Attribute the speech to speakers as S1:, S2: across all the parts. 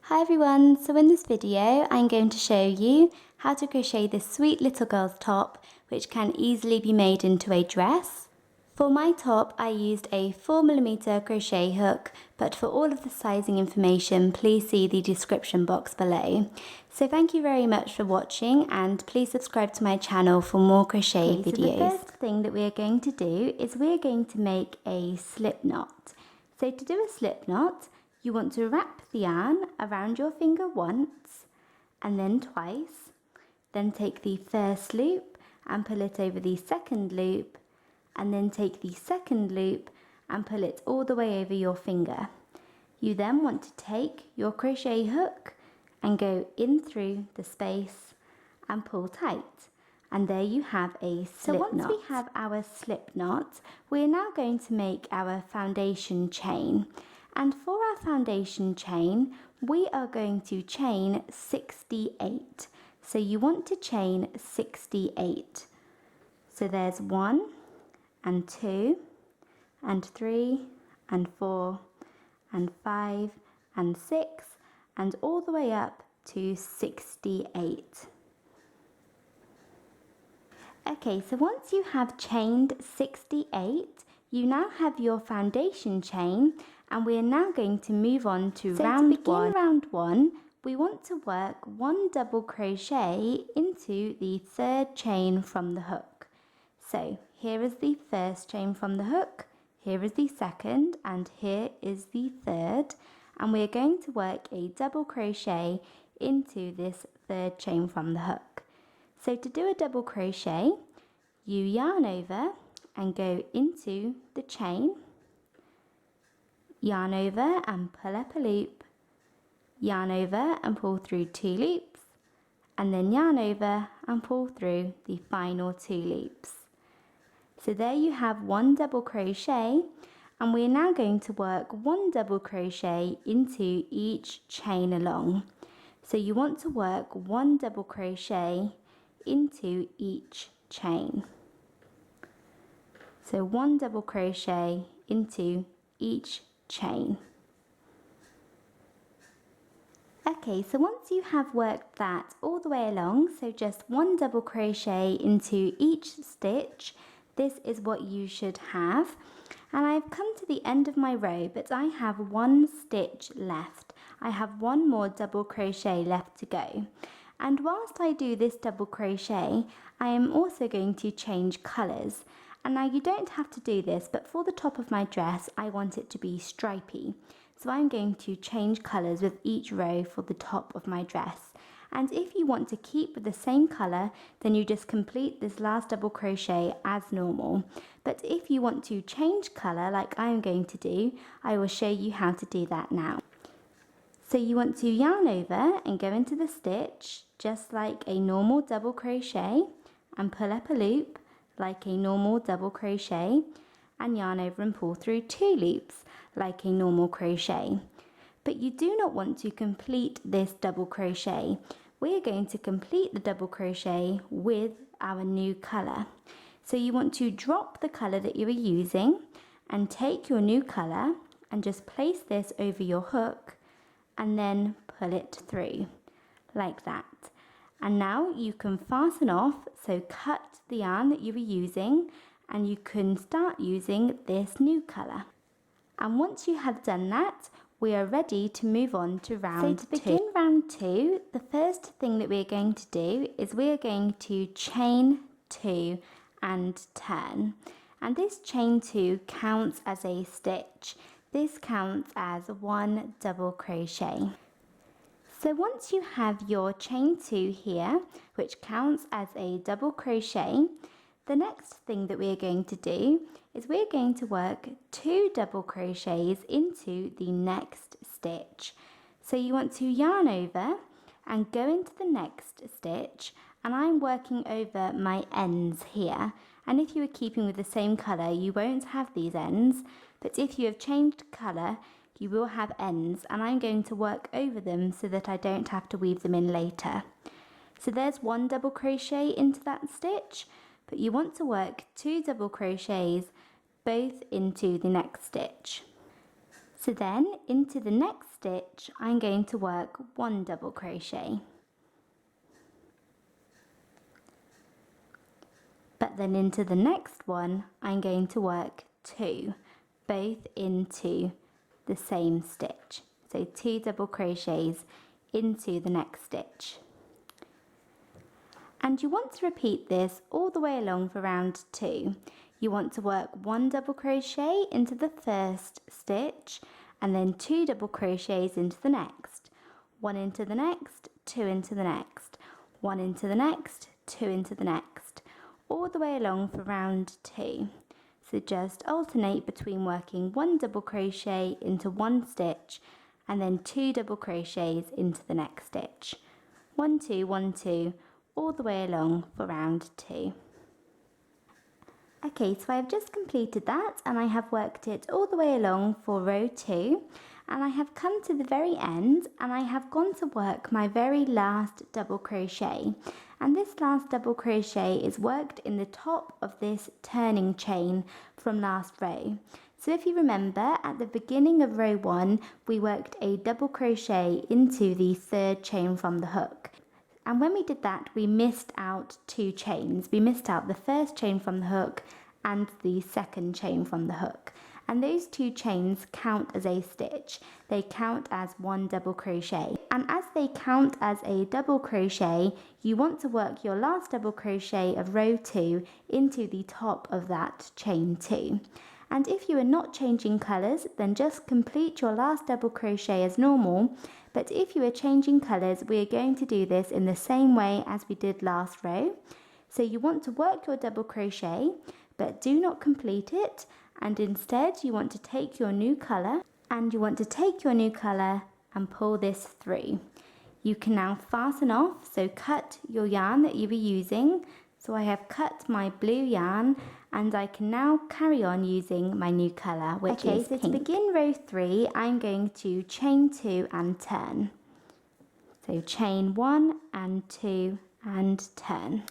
S1: Hi everyone, so in this video I'm going to show you how to crochet this sweet little girl's top which can easily be made into a dress. For my top I used a 4mm crochet hook, but for all of the sizing information please see the description box below. So thank you very much for watching and please subscribe to my channel for more crochet videos. So the first thing that we are going to do is we are going to make a slip knot. So to do a slip knot, you want to wrap the yarn around your finger once and then twice, then take the first loop and pull it over the second loop, and then take the second loop and pull it all the way over your finger. You then want to take your crochet hook and go in through the space and pull tight, and there you have a slip knot. So once we have our slip knot, we're now going to make our foundation chain. And for our foundation chain, we are going to chain 68. So you want to chain 68. So there's 1 and 2 and 3 and 4 and 5 and 6 and all the way up to 68. Okay, so once you have chained 68, you now have your foundation chain, and we are now going to move on to round 1. To begin round 1, we want to work 1 double crochet into the third chain from the hook. So here is the first chain from the hook, here is the second, and here is the third, and we are going to work a double crochet into this third chain from the hook. So to do a double crochet, you yarn over and go into the chain, yarn over and pull up a loop, yarn over and pull through 2 loops, and then yarn over and pull through the final 2 loops. So there you have 1 double crochet, and we're now going to work 1 double crochet into each chain along. So you want to work 1 double crochet into each chain. So 1 double crochet into each chain. Okay, so once you have worked that all the way along, so just 1 double crochet into each stitch, this is what you should have. And I've come to the end of my row, but I have 1 stitch left. I have 1 more double crochet left to go. And whilst I do this double crochet, I am also going to change colours. And now you don't have to do this, but for the top of my dress, I want it to be stripy. So I'm going to change colours with each row for the top of my dress. And if you want to keep the same colour, then you just complete this last double crochet as normal. But if you want to change colour like I'm going to do, I will show you how to do that now. So you want to yarn over and go into the stitch just like a normal double crochet and pull up a loop like a normal double crochet, and yarn over and pull through 2 loops like a normal crochet. But you do not want to complete this double crochet. We are going to complete the double crochet with our new colour. So you want to drop the colour that you are using and take your new colour and just place this over your hook and then pull it through like that. And now you can fasten off, so cut the yarn that you were using and you can start using this new colour. And once you have done that, we are ready to move on to round 2. So to begin round 2, the first thing that we're going to do is we are going to chain 2 and turn. And this chain 2 counts as a stitch. This counts as 1 double crochet. So once you have your chain 2 here, which counts as a double crochet, the next thing that we are going to do is we're going to work 2 double crochets into the next stitch. So you want to yarn over and go into the next stitch, and I'm working over my ends here. And if you are keeping with the same colour, you won't have these ends, but if you have changed colour, you will have ends, and I'm going to work over them so that I don't have to weave them in later. So there's 1 double crochet into that stitch, but you want to work 2 double crochets both into the next stitch. So then into the next stitch I'm going to work 1 double crochet. But then into the next one I'm going to work 2, both into the same stitch. So 2 double crochets into the next stitch. And you want to repeat this all the way along for round 2. You want to work 1 double crochet into the first stitch and then 2 double crochets into the next. 1 into the next, 2 into the next, 1 into the next, 2 into the next, all the way along for round 2. So just alternate between working 1 double crochet into 1 stitch and then 2 double crochets into the next stitch. 1, 2, 1, 2, all the way along for round 2. Okay, so I've just completed that and I have worked it all the way along for row 2, and I have come to the very end and I have gone to work my very last double crochet, and this last double crochet is worked in the top of this turning chain from last row. So if you remember, at the beginning of row 1 we worked a double crochet into the 3rd chain from the hook. And when we did that, we missed out 2 chains. We missed out the first chain from the hook and the second chain from the hook. And those 2 chains count as a stitch. They count as 1 double crochet. And as they count as a double crochet, you want to work your last double crochet of row 2 into the top of that chain 2. And if you are not changing colours, then just complete your last double crochet as normal. But if you are changing colours, we are going to do this in the same way as we did last row. So you want to work your double crochet, but do not complete it. And instead you want to take your new colour, and pull this through. You can now fasten off, so cut your yarn that you were using. So I have cut my blue yarn and I can now carry on using my new colour, which is pink. To begin row 3, I'm going to chain 2 and turn. So chain 1 and 2 and turn.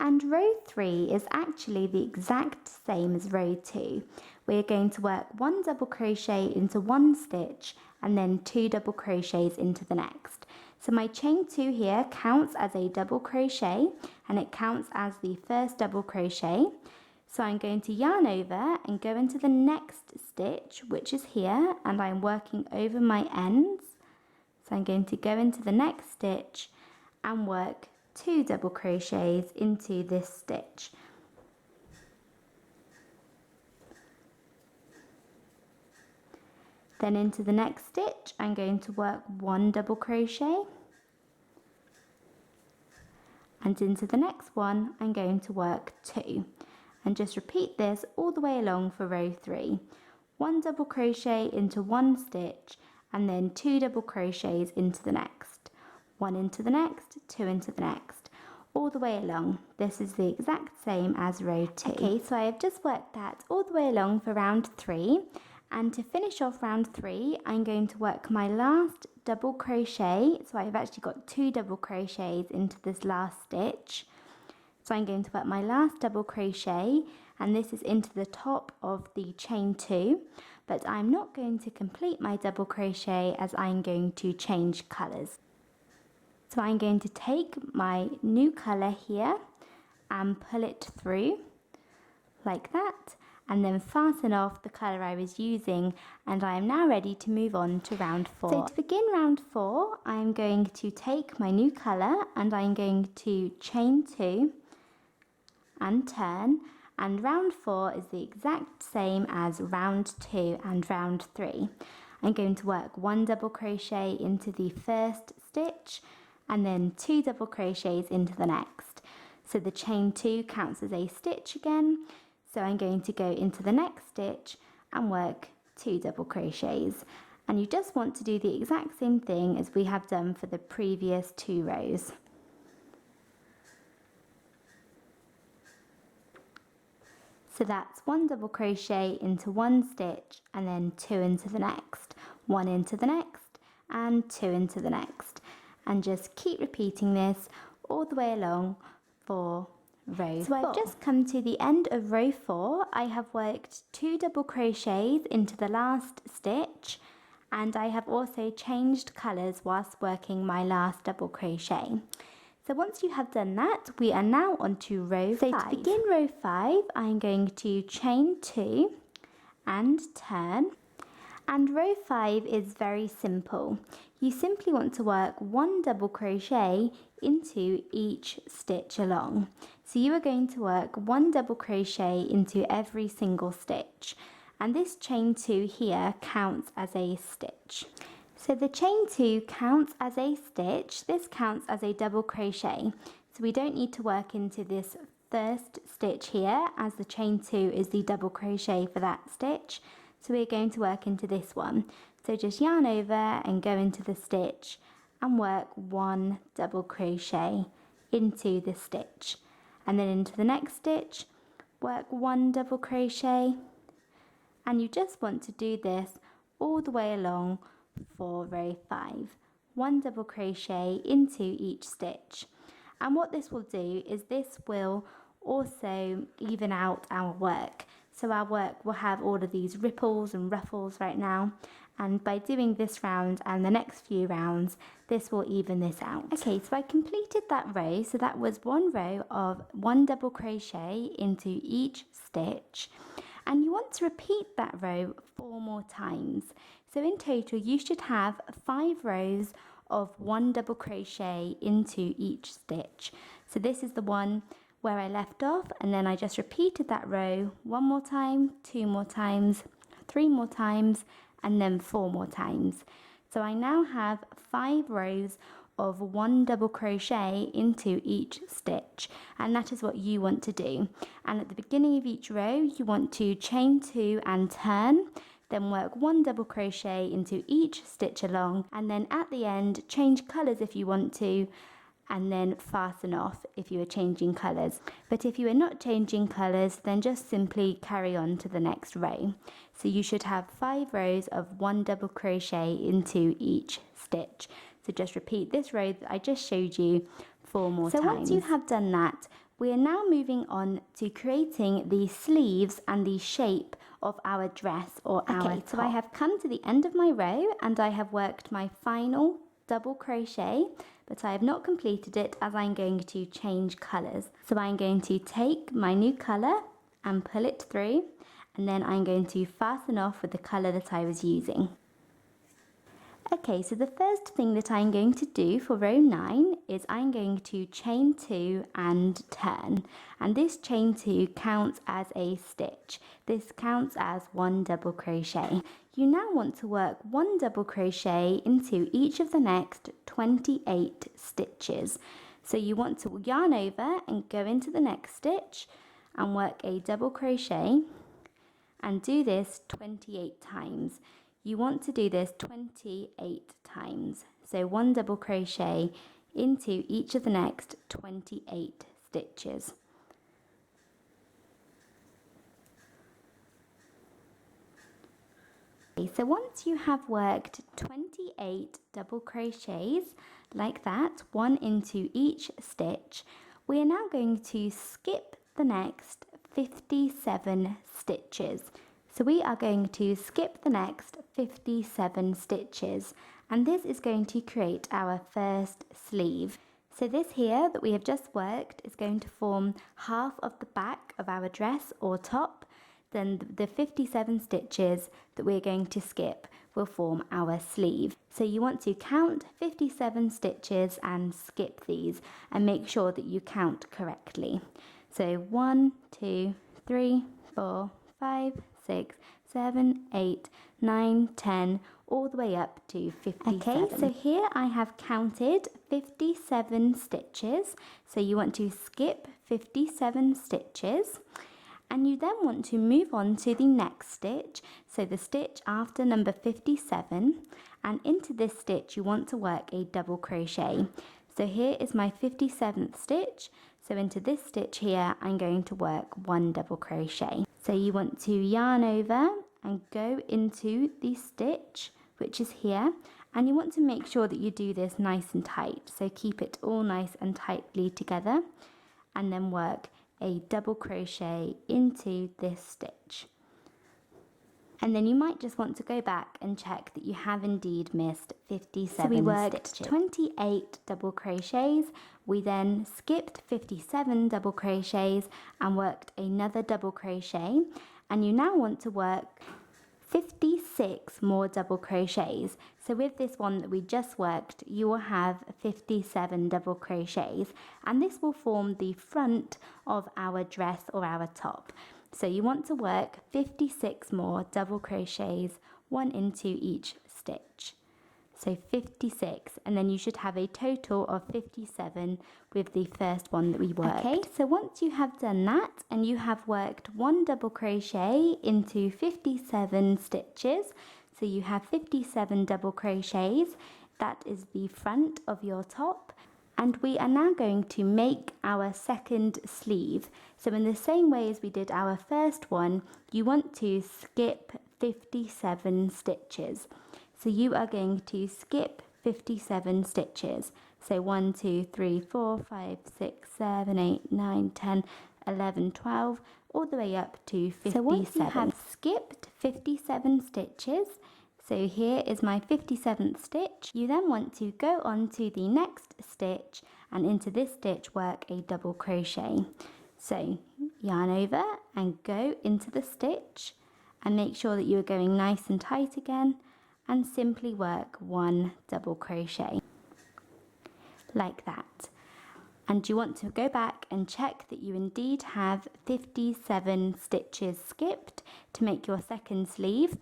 S1: And row 3 is actually the exact same as row 2. We're going to work 1 double crochet into 1 stitch and then 2 double crochets into the next. So my chain 2 here counts as a double crochet and it counts as the first double crochet. So I'm going to yarn over and go into the next stitch, which is here, and I'm working over my ends. So I'm going to go into the next stitch and work 2 double crochets into this stitch. Then into the next stitch I'm going to work 1 double crochet, and into the next one I'm going to work 2, and just repeat this all the way along for row 3. 1 double crochet into 1 stitch and then 2 double crochets into the next, 1 into the next, 2 into the next, all the way along. This is the exact same as row 2. Okay, so I have just worked that all the way along for round 3. And to finish off round 3, I'm going to work my last double crochet. So I've actually got 2 double crochets into this last stitch. So I'm going to work my last double crochet, and this is into the top of the chain 2. But I'm not going to complete my double crochet as I'm going to change colours. So I'm going to take my new colour here and pull it through like that, and then fasten off the colour I was using, and I am now ready to move on to round 4. So to begin round 4, I'm going to take my new colour and I'm going to chain 2 and turn, and round 4 is the exact same as round 2 and round 3. I'm going to work 1 double crochet into the first stitch and then 2 double crochets into the next. So the chain 2 counts as a stitch again. So I'm going to go into the next stitch and work 2 double crochets. And you just want to do the exact same thing as we have done for the previous 2 rows. So that's 1 double crochet into 1 stitch and then 2 into the next, 1 into the next and 2 into the next. And just keep repeating this all the way along for row 4. I've just come to the end of row 4. I have worked 2 double crochets into the last stitch, and I have also changed colours whilst working my last double crochet. So once you have done that, we are now on to row 5. So to begin row 5, I'm going to chain 2 and turn. And row 5 is very simple. You simply want to work 1 double crochet into each stitch along. So you are going to work 1 double crochet into every single stitch. And this chain 2 here counts as a stitch. So the chain 2 counts as a stitch. This counts as a double crochet. So we don't need to work into this first stitch here, as the chain 2 is the double crochet for that stitch. So we're going to work into this one. So just yarn over and go into the stitch and work 1 double crochet into the stitch. And then into the next stitch, work 1 double crochet. And you just want to do this all the way along for row 5. 1 double crochet into each stitch. And what this will do is this will also even out our work. So our work will have all of these ripples and ruffles right now. And by doing this round and the next few rounds, this will even this out. Okay, so I completed that row. So that was 1 row of 1 double crochet into each stitch. And you want to repeat that row 4 more times. So in total, you should have 5 rows of 1 double crochet into each stitch. So this is the one where I left off, and then I just repeated that row 1 more time, 2 more times, 3 more times, and then 4 more times. So I now have 5 rows of 1 double crochet into each stitch, and that is what you want to do. And at the beginning of each row, you want to chain 2 and turn, then work 1 double crochet into each stitch along, and then at the end change colours if you want to, and then fasten off if you are changing colours. But if you are not changing colours, then just simply carry on to the next row. So you should have 5 rows of 1 double crochet into each stitch. So just repeat this row that I just showed you 4 more times. So once you have done that, we are now moving on to creating the sleeves and the shape of our dress or our top. So I have come to the end of my row and I have worked my final double crochet, but I have not completed it as I'm going to change colours. So I'm going to take my new colour and pull it through, and then I'm going to fasten off with the colour that I was using. Okay, so the first thing that I'm going to do for row 9 is I'm going to chain 2 and turn. And this chain 2 counts as a stitch. This counts as 1 double crochet. You now want to work 1 double crochet into each of the next 28 stitches. So you want to yarn over and go into the next stitch and work a double crochet and do this 28 times. You want to do this 28 times. So 1 double crochet into each of the next 28 stitches. Okay, so once you have worked 28 double crochets like that, 1 into each stitch, we are now going to skip the next 57 stitches. So we are going to skip the next 57 stitches, and this is going to create our first sleeve. So this here that we have just worked is going to form half of the back of our dress or top. Then the 57 stitches that we're going to skip will form our sleeve. So you want to count 57 stitches and skip these, and make sure that you count correctly. So 1, 2, 3, 4, 5, 6, 7, 8, 9, 10, all the way up to 57. Okay, so here I have counted 57 stitches. So you want to skip 57 stitches. And you then want to move on to the next stitch, so the stitch after number 57, and into this stitch you want to work a double crochet. So here is my 57th stitch, so into this stitch here I'm going to work 1 double crochet. So you want to yarn over and go into the stitch, which is here, and you want to make sure that you do this nice and tight, so keep it all nice and tightly together, and then work a double crochet into this stitch. And then you might just want to go back and check that you have indeed missed 57 stitches. So we worked 28 double crochets, we then skipped 57 double crochets and worked another double crochet, and you now want to work 56 more double crochets. So with this one that we just worked, you will have 57 double crochets, and this will form the front of our dress or our top. So you want to work 56 more double crochets, one into each stitch. So 56, and then you should have a total of 57 with the first one that we worked. Okay, so once you have done that and you have worked one double crochet into 57 stitches, so you have 57 double crochets, that is the front of your top. And we are now going to make our second sleeve. So in the same way as we did our first one, you want to skip 57 stitches. So you are going to skip 57 stitches. So 1, 2, 3, 4, 5, 6, 7, 8, 9, 10, 11, 12, all the way up to 57. So once you have skipped 57 stitches, so here is my 57th stitch. You then want to go on to the next stitch, and into this stitch work a double crochet. So yarn over and go into the stitch, and make sure that you are going nice and tight again, and simply work one double crochet like that. And you want to go back and check that you indeed have 57 stitches skipped to make your second sleeve.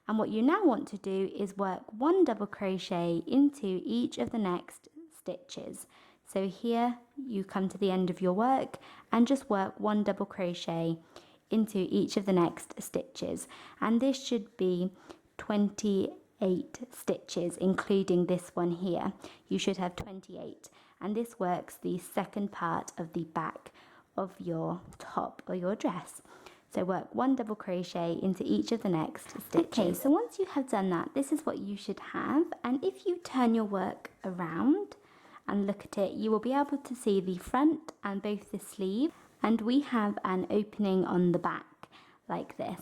S1: And what you now want to do is work one double crochet into each of the next stitches. So here you come to the end of your work and just work one double crochet into each of the next stitches. And this should be 28 stitches, including this one here. You should have 28. And this works the second part of the back of your top or your dress. So work one double crochet into each of the next stitches. Okay, so once you have done that, this is what you should have. And if you turn your work around and look at it, you will be able to see the front and both the sleeve. And we have an opening on the back like this.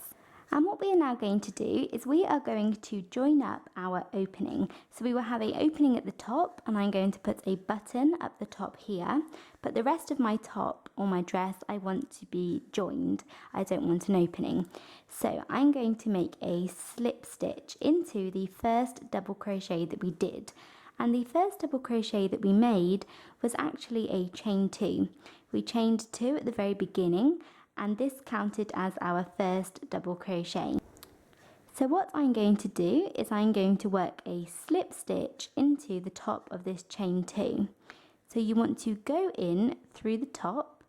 S1: And what we are now going to do is we are going to join up our opening. So we will have an opening at the top, and I'm going to put a button up the top here, but the rest of my top or my dress I want to be joined. I don't want an opening. So I'm going to make a slip stitch into the first double crochet that we did. And the first double crochet that we made was actually a chain 2. We chained 2 at the very beginning, and this counted as our first double crochet. So what I'm going to do is I'm going to work a slip stitch into the top of this chain 2. So you want to go in through the top,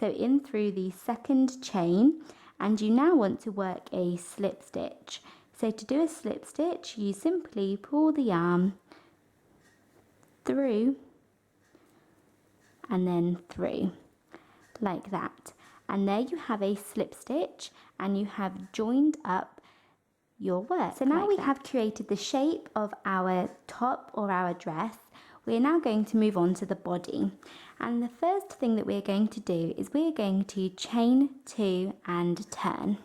S1: so in through the second chain, and you now want to work a slip stitch. So to do a slip stitch, you simply pull the yarn through and then through, like that. And there you have a slip stitch, and you have joined up your work. So now we have created the shape of our top or our dress. We are now going to move on to the body. And the first thing that we're going to do is we're going to chain 2 and turn.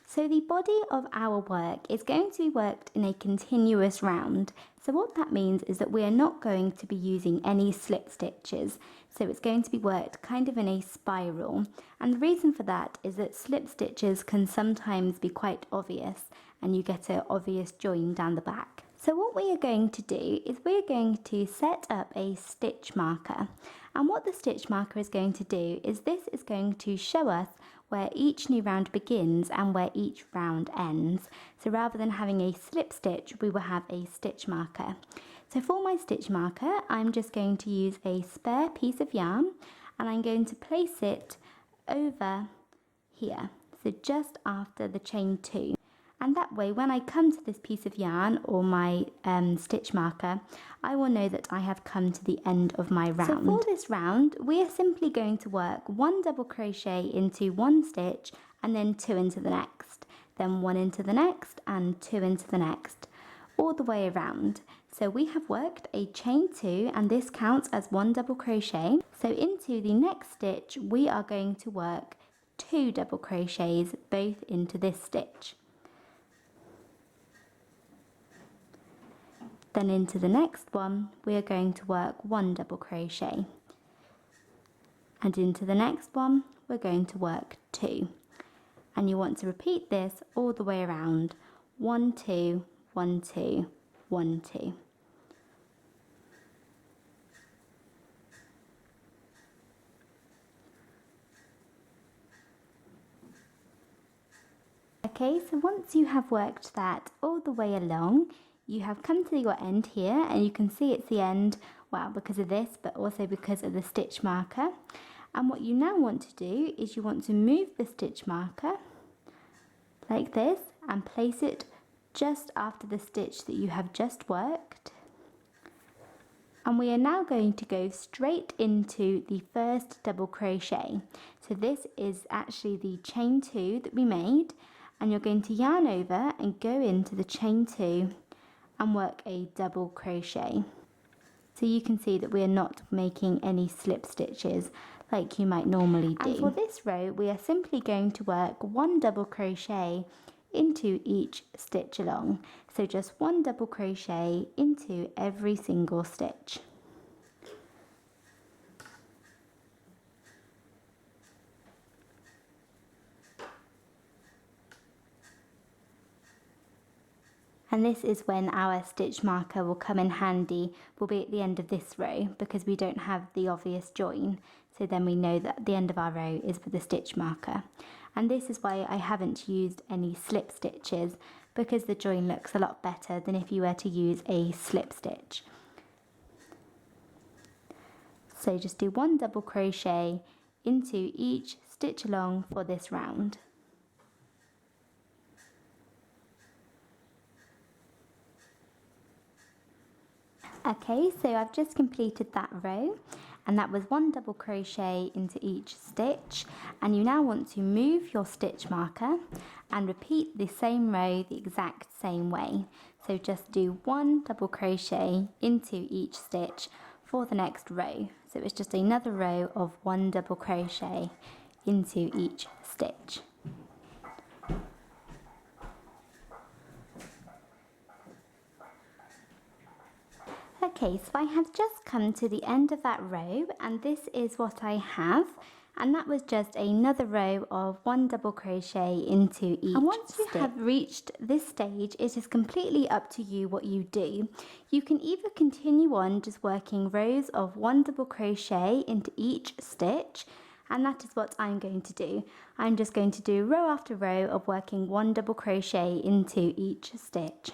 S1: So the body of our work is going to be worked in a continuous round. So what that means is that we are not going to be using any slip stitches. So it's going to be worked kind of in a spiral. And the reason for that is that slip stitches can sometimes be quite obvious, and you get an obvious join down the back. So what we are going to do is we're going to set up a stitch marker. And what the stitch marker is going to do is this is going to show us where each new round begins and where each round ends. So rather than having a slip stitch, we will have a stitch marker. So for my stitch marker, I'm just going to use a spare piece of yarn, and I'm going to place it over here, so just after the chain 2. And that way, when I come to this piece of yarn or my stitch marker, I will know that I have come to the end of my round. So for this round, we are simply going to work one double crochet into one stitch, and then 2 into the next, then 1 into the next, and 2 into the next. all the way around. So we have worked a chain 2 and this counts as 1 double crochet. So into the next stitch we are going to work 2 double crochets both into this stitch. Then into the next one we are going to work 1 double crochet, and into the next one we're going to work 2, and you want to repeat this all the way around. 1 2 1 2 1 2. Okay, so once you have worked that all the way along, you have come to your end here, and you can see it's the end, well, because of this, but also because of the stitch marker. And what you now want to do is you want to move the stitch marker like this and place it just after the stitch that you have just worked. And we are now going to go straight into the first double crochet. So this is actually the chain 2 that we made, and you're going to yarn over and go into the chain 2 and work a double crochet. So you can see that we are not making any slip stitches like you might normally do. And for this row we are simply going to work 1 double crochet into each stitch along. So just 1 double crochet into every single stitch. And this is when our stitch marker will come in handy, will be at the end of this row, because we don't have the obvious join. So then we know that the end of our row is with the stitch marker. And this is why I haven't used any slip stitches, because the join looks a lot better than if you were to use a slip stitch. So just do 1 double crochet into each stitch along for this round. Okay, so I've just completed that row, and that was 1 double crochet into each stitch, and you now want to move your stitch marker and repeat the same row the exact same way. So just do 1 double crochet into each stitch for the next row. So it's just another row of 1 double crochet into each stitch. Okay, so I have just come to the end of that row, and this is what I have, and that was just another row of 1 double crochet into each stitch. And once you have reached this stage, it is completely up to you what you do. You can either continue on just working rows of 1 double crochet into each stitch, and that is what I'm going to do. I'm just going to do row after row of working 1 double crochet into each stitch.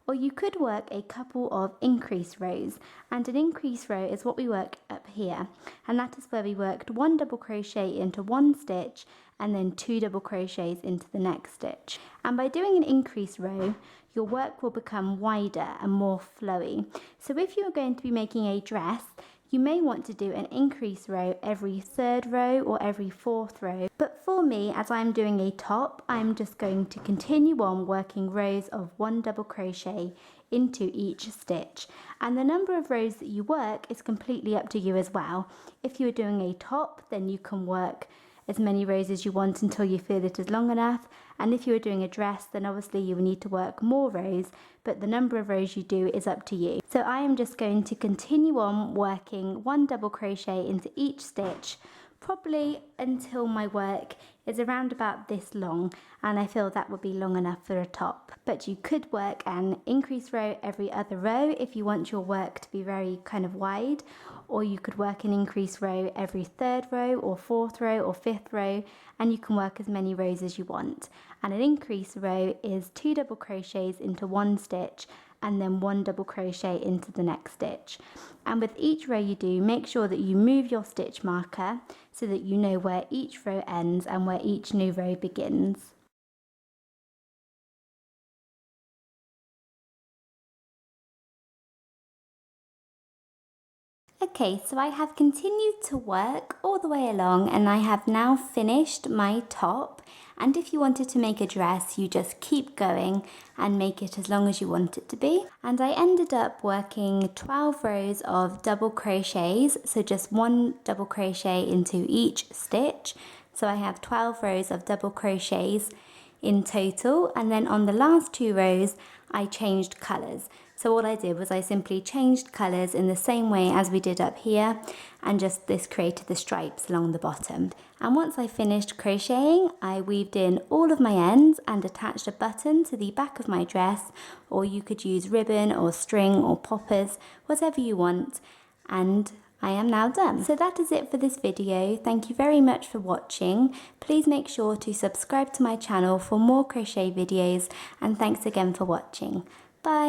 S1: Or you could work a couple of increase rows, and an increase row is what we work up here, and that is where we worked 1 double crochet into one stitch and then 2 double crochets into the next stitch. And by doing an increase row, your work will become wider and more flowy. So if you are going to be making a dress, you may want to do an increase row every 3rd row or every 4th row. But for me, as I'm doing a top, I'm just going to continue on working rows of 1 double crochet into each stitch. And the number of rows that you work is completely up to you as well. If you're doing a top, then you can work as many rows as you want until you feel it is long enough. And if you are doing a dress, then obviously you will need to work more rows, but the number of rows you do is up to you. So I am just going to continue on working 1 double crochet into each stitch, probably until my work is around about this long, and I feel that would be long enough for a top. But you could work an increase row every other row if you want your work to be very kind of wide, or you could work an increase row every 3rd row or 4th row or 5th row, and you can work as many rows as you want. And an increase row is 2 double crochets into one stitch and then 1 double crochet into the next stitch. And with each row you do, make sure that you move your stitch marker so that you know where each row ends and where each new row begins. Okay, so I have continued to work all the way along, and I have now finished my top, And if you wanted to make a dress, you just keep going and make it as long as you want it to be. And I ended up working 12 rows of double crochets, so just one double crochet into each stitch. So I have 12 rows of double crochets in total, and then on the last 2 rows I changed colours. So what I did was I simply changed colours in the same way as we did up here, and just this created the stripes along the bottom. And once I finished crocheting, I weaved in all of my ends and attached a button to the back of my dress, or you could use ribbon or string or poppers, whatever you want, and I am now done. So that is it for this video. Thank you very much for watching. Please make sure to subscribe to my channel for more crochet videos, and thanks again for watching. Bye!